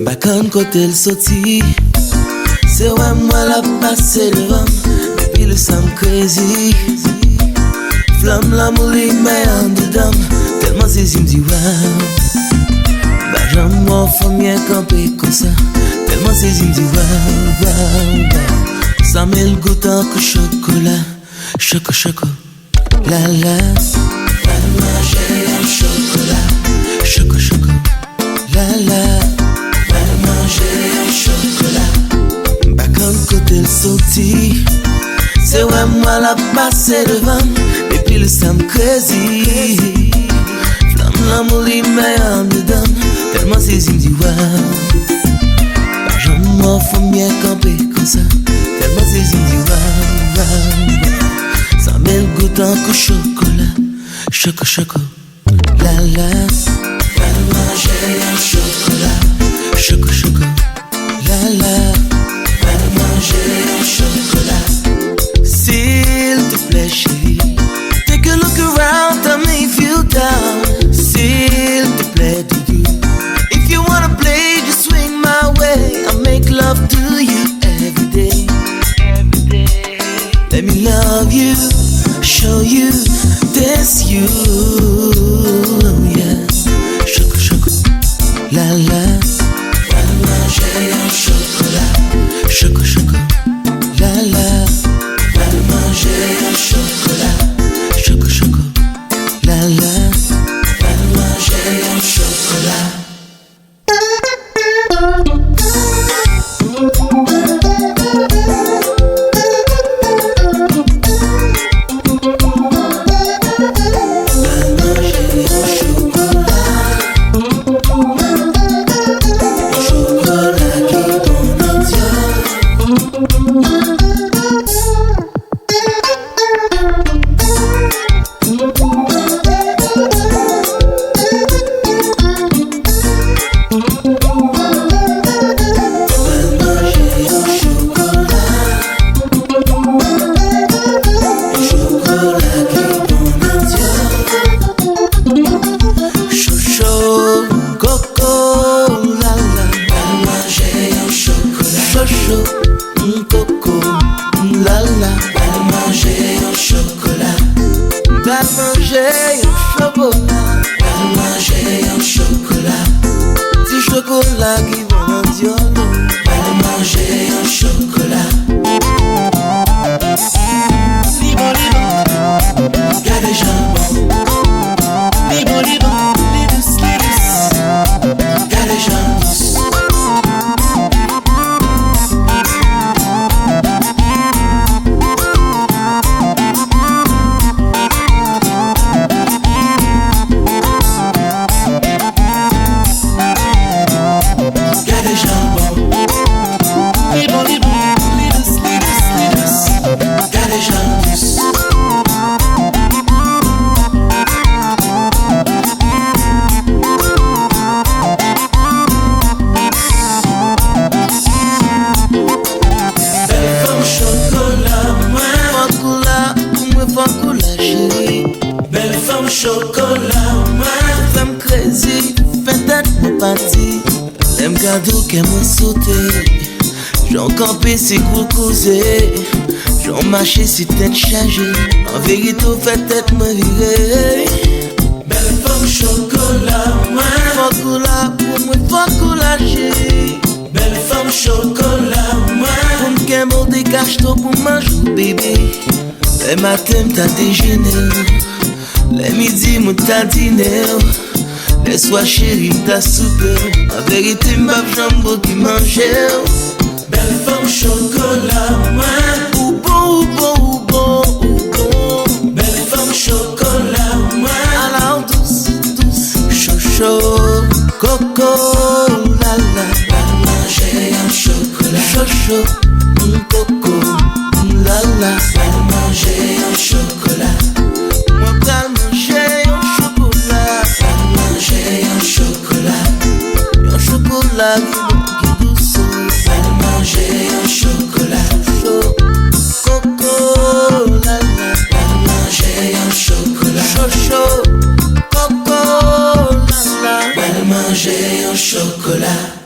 Bacan côté le sorti, c'est ouais moi la passé devant. Depuis le sang crazy, flamme l'amour les mains en dedans. Tellement c'est me dit wow. Bah j'aime moi famille camper comme ça. Tellement c'est me dit wow wow wow. Ça met le goût en que chocolat, choco la la. Va manger un chocolat, choco la la. Manger un chocolat. Bacan côté le sorti, c'est ouais moi la passé devant. Et puis le sang crazy, flamme l'amour les mains en dedans. Tellement c'est me dit wow. Bah j'aime moi faut bien camper comme ça. Tellement c'est me dit wow wow. Ça met le goût en que chocolat, choco la la. Va manger un chocolat, choco la la. Va manger un chocolat. S'il te plaît chérie, take a look around, tell me if you down. S'il te plaît doudou, if you wanna play just swing my way. I'll make love to you every day. Let me love you, show you, dance you, yeah. Choco la la. Manger un chocolat, choco la la. Va manger un chocolat, choco la la. Va manger un chocolat. J'en campé c'est gros causé, j'en marché c'est tête chargée. En vérité au fait tête me virée. Belle femme chocolat, Chocolat pour moi, chocolat chérie. Belle femme chocolat, pour me qu'un des cache-toi pour manger bébé. Les matins t'as déjeuné, les midis m't'a dîné. Les soirs chérie t'as soupé. En vérité m'bap jambo qui mangeait. Belle femme chocolat, ou bon. Belle femme chocolat, alors douce, chaud, coco, la la. Va manger un chocolat, chaud, coco, la la. Va manger un chocolat, moi va manger un chocolat. Va manger un chocolat, un chocolat qui douce. Va manger un chocolat, chaud, coco, la la. chocolat.